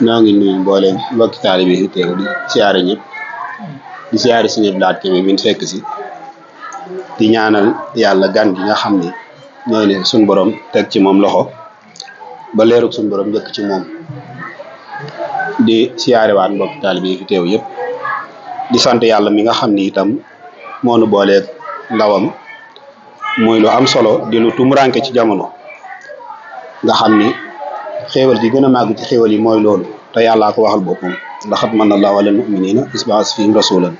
noo ngi nuyu mbooleem mbokki taalibe yi fi teew di siyaare ñëpp di siyaare si ñëpp laat kebe min fekk si di ñaanal yàlla gan gi nga xam ni ñooy ne suñ borom teg ci moom loxo ba leerug suñ borom njëkk ci moom di siyaare waat mbokki taalibe yi fi teew yëpp di sant yàlla mi nga xam ni itam moonu booleeg ndawam muy lu am solo di lu tumuranke ci jamono nga xam ni xéewal gi gën a màgg ci xéewal yi mooy loolu te yàllaa ko waxal boppam laxat manna Allaahu alal mu'miniina iz ba'asa fiihim rasuulan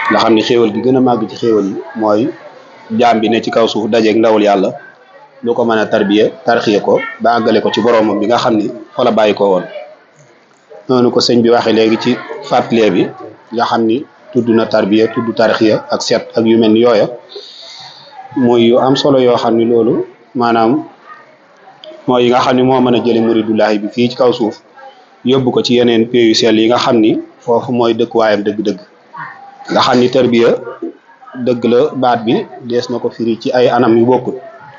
nga xam ni xéewal gi gën a màgg ci xéewal yi mooy jaam bi ne ci kaw suuf dajeeg ndawul yàlla lu ko mën a tarbiya tarxiya ko ba àggale ko ci boroomam bi nga xam ni fa la bàyyi ko woon noonu ko sëñ bi waxee léegi ci fàttalee bi nga xam ni tudd na tarbiya tudd tarxiya ak seet ak yu mel ni yooya muy yu am solo yoo xam ni loolu maanaam mooy yi nga xam ne moo mën a jële muridullahi bi fii ci kaw suuf yóbbu ko ci yeneen pays yu sell yi nga xam ni foofu mooy dëkkuwaayam dëgg-dëgg nga xam ni tarbiya dëgg la baat bi dees na ko firi ci ay anam yu bokkut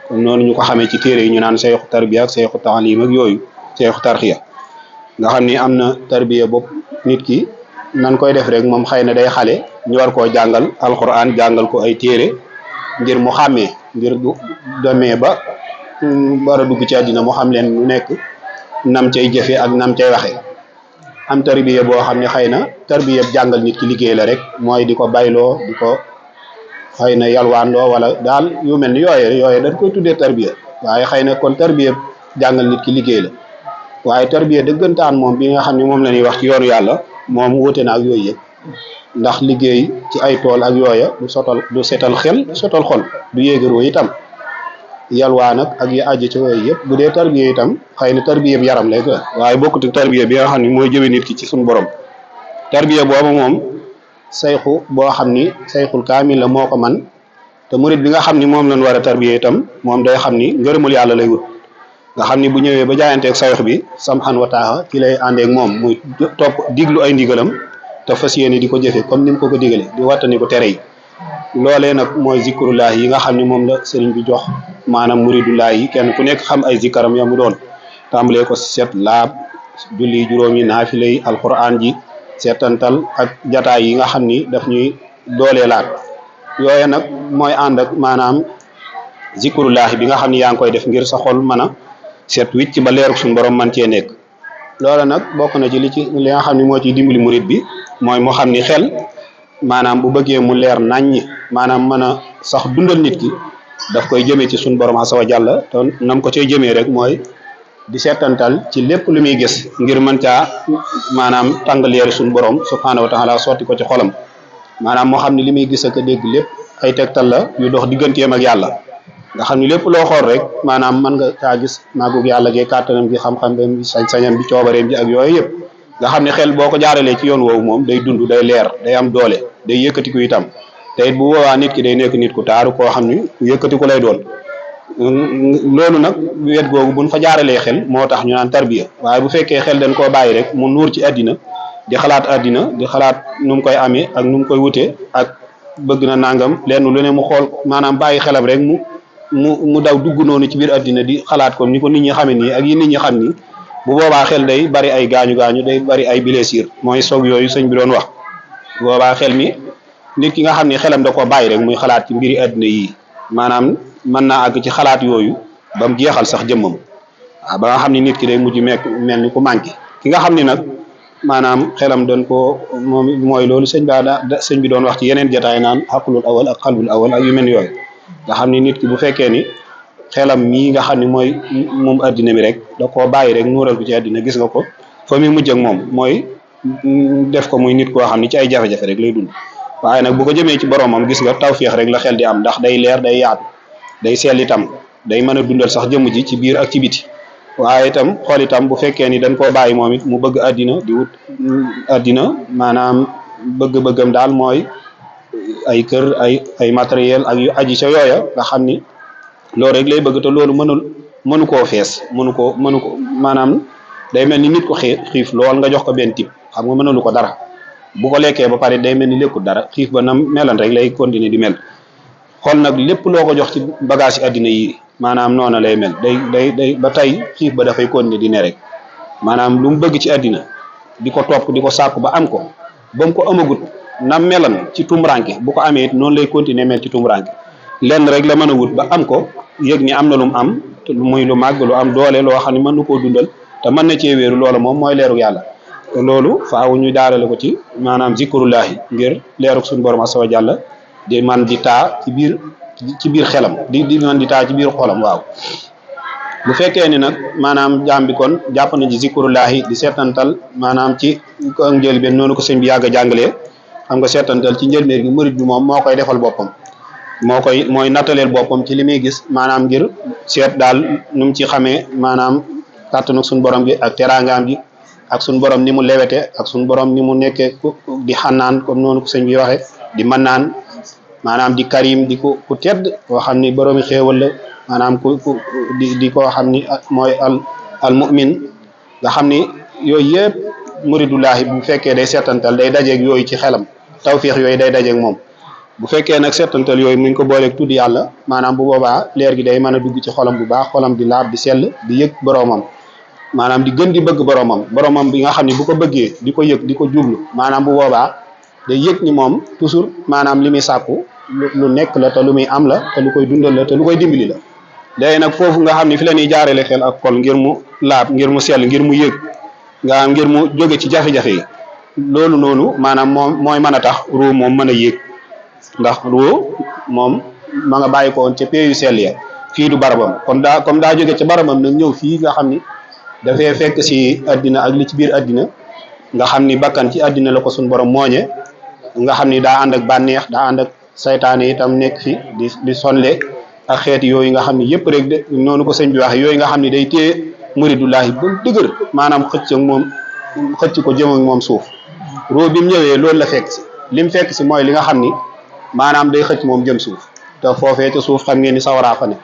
comme noonu ñu ko xamee ci téere yi ñu naan seexu tarbiya ak seexu taalim ak yooyu seexu tarxiya nga xam ni am na tarbiya bopp nit ki nan koy def rek moom xëy na day xale ñu war koo jàngal alquran jàngal ko ay téere ngir mu xàmmee ngir du demee ba war a dugg ci àddina mu xam leen lu nekk nam cay jëfe ak nam cay waxe am tarbiya boo xam ne xëy na tarbiya jàngal nit ki liggéey la rek mooy di ko bayloo di ko xëy na yalwaanloo wala daal yu mel ni yooye dañ koy tuddee tarbiya waaye xëy na kon tarbiya jàngal nit ki liggéey la waaye tarbiya dëggantaan moom bi nga xam ne moom la ñuy wax ci yoonu yàlla moom wuute na ak yooyu yëpp ndax liggéey ci ay tool ak yooya du setal xel du setal xol du yéegaroo itam yalwaa nag ak yi aju ci yooyu yëpp bu dee tarbiya itam xëy na tarbiya bi yaram lay ko waaye bokkut ak tarbiya bi nga xam ne mooy jëwe nit ki ci suñu borom tarbiya boobu moom sayxu boo xam ni sayxul kaamil la moo ko man te murit bi nga xam ni moom lañ war a tarbiya itam moom day xam ni ngërëmul yàlla lay wut nga xam ni bu ñëwee ba jaayanteeg sayx bi samxan wa taaxa ci lay àndeeg moom muy topp diglu ay ndigalam te fas yéene di ko jëfe comme ni mu ko digale di wattani ko tere yi loolee nag mooy zikrullaah yi nga xam ne moom la sëriñ bi jox maanaam muridullaah yi kenn ku nekk xam ay zikaram ya mu doon tàmbalee ko set laab julli juróomi naafila yi alquran ji seetantal ak jataay yi nga xam ni daf ñuy dooleelaat yooye nag mooy ànd ak maanaam zikrullaah bi nga xam ne yaa ngi koy def ngir sa xol mën a set wicc ba leeruk suñu borom man cee nekk loola nag bokk na ci li nga xam ne moo ciy dimbali murid bi mooy mu xam ni xel maanaam bu bëggee mu leer naññ maanaam mën a sax dundal nit ki daf koy jëmee ci suñu borom azza wa jalla te nam ko cay jëmee rek mooy di seetantal ci lépp lu muy gis ngir mën caa maanaam tàngaleeri suñu borom subhaanahu wa taala sotti ko ci xolam maanaam moo xam ne li muy gis ak a dégg lépp ay tegtal la yu dox digganteem ak yàlla nga xam ne lépp loo xool rek maanaam mën nga caa gis maagug yàlla gi kàttanam gi xam-xam bi sañ-sañam bi coobareem bi ak yooyu yëpp nga xam ne xel boo ko jaaralee ci yoon woowu moom day dund day leer day am doole day yëkkatiku itam te it bu boobaa nit ki day nekk nit ku taaru koo xam ni ku yëkkatiku lay doon loolu nag wet googu buñ fa jaaralee xel moo tax ñu naan tarbiya waaye bu fekkee xel dañ koo bàyyi rek mu nuur ci àddina di xalaat nu mu koy amee ak nu mu koy wutee ak bëgg na nangam lenn lu ne mu xool maanaam bàyyi xelam rek mu daw dugg noonu ci biir àddina di xalaat ko ni ko nit ñi xame nii ak yi nit ñi xam ni bu boobaa xel day bari ay gaañu-gaañu day bari ay blessure mooy soog yooyu sëñ bi doon wax bu boobaa xel mi nit ki nga xam ne xelam da koo bàyyi rek muy xalaat ci mbiri àddina yi maanaam mën naa àgg ci xalaat yooyu ba mu jeexal sax jëmmam waaw ba nga xam ne nit ki day mujj mel ni ku manqué ki nga xam ne nag maanaam xelam dañ koo moom mooy loolu sëñ bi doon wax ci yeneen jotaay naan xaqlul awal ak xalbul awal ak yu mel yooyu nga xam ne nit ki bu fekkee ni xelam mii nga xam ne mooy moom addina bi rek da koo bàyyi rek nuural ko ci addina gis nga ko fa muy mujj ak moom mooy def ko muy nit koo xam ne ci ay jafe-jafe rek lay dund waaye nag bu ko jëmee ci boromam gis nga tawféex rek la xel di am ndax day leer day yaatu day sell itam day mën a dundal sax jëmm ji ci biir ak ci biti waaye itam xool itam bu fekkee ni dañ koo bàyyi moom it mu bëgg addina di wut addina maanaam bëgg-bëggam daal mooy ay kër ay matériel ak yu aji ca yooya nga xam ni loolu rek lay bëgg te loolu mënu koo fees mënu ko maanaam day mel ni nit ko xiif lool nga jox ko benn tip xam nga mënalu ko dara bu ko lekkee ba pare day mel ni lekkul dara xiif ba na melan rek lay continuer di mel xol nag lépp loo ko jox ci bagage yi àddina yi maanaam noona lay mel day ba tey xiif ba dafay continuer di ne rek maanaam lu mu bëgg ci àddina di ko topp di ko sàkku ba am ko ba mu ko amagut na melan ci tumranke bu ko amee it noonu lay continuer mel ci tumranke lenn rek la mën a wut ba am ko yëg ni am na lu mu am muy lu màgg lu am doole loo xam ne mën na koo dundal te mën na cee wéeru loola moom mooy leeru yàlla te loolu faaw ñu daarale ko ci maanaam zikrullahi ngir leeruk suñu borom azza wa jalla di man di taa ci biir xelam di man di taa ci biir xolam waaw bu fekkee ni nag maanaam jaam bi kon jàpp na ci zikrullahi di seetantal maanaam ci ko njëlbeen noonu ko sëñ bi yàgg a jàngalee xam nga seetantal ci njëlbeen gi murid bi moom moo koy defal boppam mooy nattaleel boppam ci li muy gis maanaam ngir seet daal nu mu ci xamee maanaam kàttanu suñu borom gi ak teraangaam gi ak suñu borom ni mu lewete ak suñu borom ni mu nekkee di xannaan comme noonu ko sëñ bi waxe di mannaan maanaam di karim di ku tedd koo xam ni boroomi xéewal la maanaam di koo xam ni mooy al mu'min nga xam ni yooyu yëpp muridullahi bu fekkee day seetantal day dajeeg yooyu ci xelam tawfiix yooyu day dajeeg moom bu fekkee nag seetantal yooyu muñ ko booleeg tudd yàlla maanaam bu boobaa leer gi day mën a dugg ci xolam bu baax xolam di laab di sell di yëg boroomam maanaam di gën di bëgg boromam bi nga xam ne bu ko bëggee di ko yëg di ko jublu maanaam bu boobaa day yëg ni moom toujours maanaam li muy sàkku lu nekk la te lu muy am la te lu koy dundal la te lu koy dimbali la léegi nag foofu nga xam ne fi la ñuy jaarale xel ak xol ngir mu laab ngir mu sell ngir mu yëg nga ngir mu jóge ci jafe-jafe yi loolu noonu maanaam mooy mën a tax ruu moom mën a yëg ndax ruu moom ma nga bàyyi ko woon ca peeyu sell ya fii du barabam kon comme daa jóge ca barabam nag ñëw fii nga xam ni dafay fekk si àddina ak li ci biir àddina nga xam ni bakkan ci àddina la ko suñ borom mooñe nga xam ni daa ànd ak bànneex daa ànd ak saytaane itam nekk fi di sonle ak xeeti yooyu nga xam ni yëpp rek de noonu ko sëñ bi waxe yooyu nga xam ni day téye muridullahi ba dëgër maanaam xëcc ko jëm ak moom suuf roo bi mu ñëwee loolu la fekk si li mu fekk si mooy li nga xam ni maanaam day xëcc moom jëm suuf te foofee te suuf xam ngeen ni sawaraa fa ne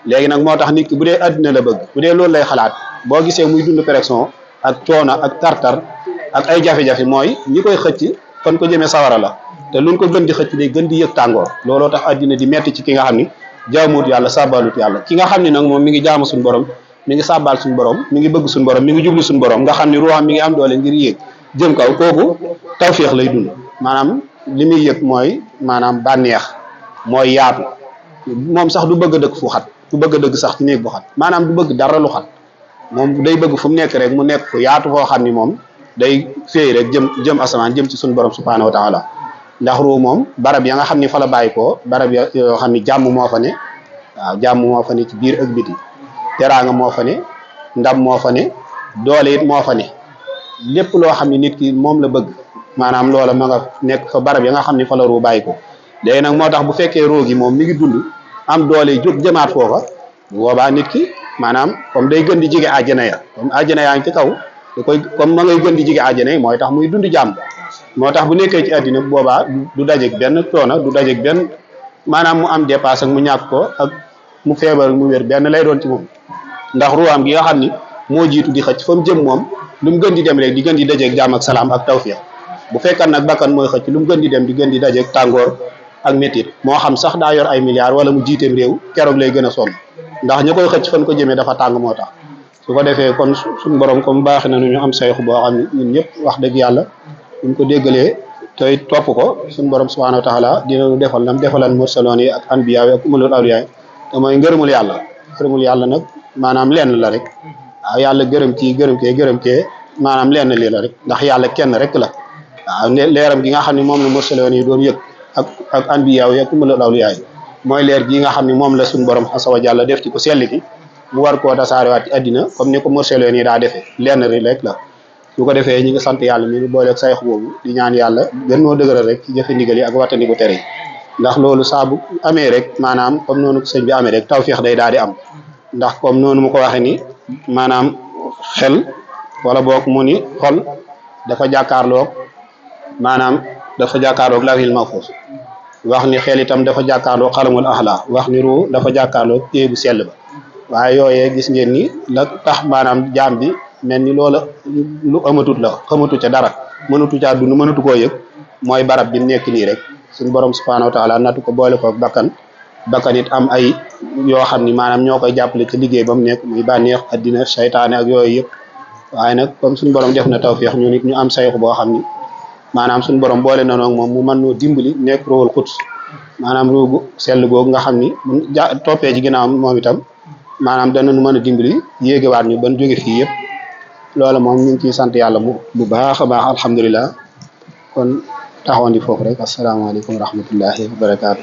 léegi nag moo tax nit ki bu dee àddina la bëgg bu dee loolu lay xalaat boo gisee muy dund pression ak coono ak tartar ak ay jafe-jafe mooy ñi koy xëcc fan ko jëmee sawara la te luñ ko gën di xëcc day gën di yëg tàngoor looloo tax àddina di metti ci ki nga xam ni jaamuut yàlla sàbbaalut yàlla ki nga xam ni nag moom mi ngi jaamu suñu borom mi ngi sàbbaal suñu borom mi ngi bëgg suñu borom mi ngi jublu suñu borom nga xam ni ruuxam mi ngi am doole ngir yéeg jëm kaw kooku tawféex lay dund maanaam li muy yëg mooy maanaam bànneex mooy yaatu moom sax du bëgg a dëkk fu xat du bëgg a dëgg sax ci néeg bu xat maanaam du bëgg dara lu xat moom day bëgg fu mu nekk rek mu nekk fu yaatu foo xam ni moom day féey rek jëm asamaan jëm ci suñu borom subhaanahu wa taala ndax ruu moom barab ya nga xam ni fa la bàyyi ko barab ya yoo xam ni jàmm moo fa ne waaw jàmm moo fa ne ci biir ak biti teraanga moo fa ne ndam moo fa ne doole it moo fa ne lépp loo xam ni nit ki moom la bëgg maanaam loola ma nga nekk fa barab ya nga xam ni fa la ruu bàyyi ko léegi nag moo tax bu fekkee ruu gi moom mi ngi dund am doole jóg jëmaat foofa bu boobaa nit ki maanaam comme day gën di jige àjjana ya comme àjjana yaa ngi ci kaw da koy comme ma ngay gën di jige àjjana yi mooy tax muy dund jàmm moo tax bu nekkee ci àddina bu boobaa du dajeeg benn coono du dajeeg benn maanaam mu am dépasse ak mu ñàkk ko ak mu feebar mu wér benn lay doon ci moom ndax ruwaam gi nga xam ni moo jiitu di xëcc fa mu jëm moom lu mu gën di dem rek di gën di dajeeg jàmm ak salaam ak tawfiq bu fekkan nag bakkan mooy xëcc lu mu gën di dem di gën di dajeeg tàngoor ak métit moo xam sax daa yor ay milliards wala mu jiiteem réew keroog lay gën a sonn ndax ñu koy xëcc fan ko jëmee dafa tàng moo tax su ko defee kon suñu borom comme baax na ñu am sayxu boo xam ne ñun ñëpp wax dëgg yàlla buñ ko déggalee tey topp ko suñu borom subhanahu wa taala dinañu defal nam defalan mursaloon yi ak anbiya yi ak umalul awliya yi te mooy ngërëmul yàlla nag maanaam lenn la rek waaw yàlla gërëm kee maanaam lenn lii la rek ndax yàlla kenn rek la waaw leeram gi nga xam ne moom la mursaloon yi doon yëg ak anbiya yi ak umalul awliya yi mooy leer gi nga xam ne moom la suñu borom azza wa jalla def ci ko sell ki mu war koo tasaarewaat ci àddina comme ni ko mursaloon yi daa defee lenn rek la su ko defee ñi ngi sant yàlla mi ngi booleeg sayx boobu di ñaan yàlla gën noo dëgëral rek ci jëfe ndigal yi ak wattandiku tere yi ndax loolu saa bu amee rek maanaam comme noonu ko sëñ bi amee rek tawfiix day daal di am ndax comme noonu mu ko waxee ni maanaam xel wala boog mu ni xol dafa jàkkaarloog lawhil mahfuus wax ni xel itam dafa jàkkaarloog xalamul axlaa wax ni ruu dafa jàkkaarloog téye bu sell ba waaye yooyee gis ngeen ni la tax maanaam jaam bi mel ni loola lu amatut la xamatu ca dara mënatu caa dund mënatu koo yëg mooy barab bi mu nekk nii rek suñu borom subhanahu wa taala nattu ko boole ko bakkan bakkan it am ay yoo xam ni maanaam ñoo koy jàppale ci liggéey ba mu nekk muy bànneex addina saytaane ak yooyu yëpp waaye nag comme suñu borom def na tawfeex ñu nit ñu am sayxu boo xam ni maanaam suñu borom boole na noog moom mu mën noo dimbali nekk ruuxul xuds maanaam ruugu sell googu nga xam ni mun toppee ci ginnaaw moom itam maanaam danañu mën a dimbali yéegewaat ñu ban jóge fii yëpp loolu moom ñu ngi ciy sant yàlla bu baax a baax alhamdulilah kon taxawandi foofu rek asalaamaaleykum wa rahmatullahi wa barakaatu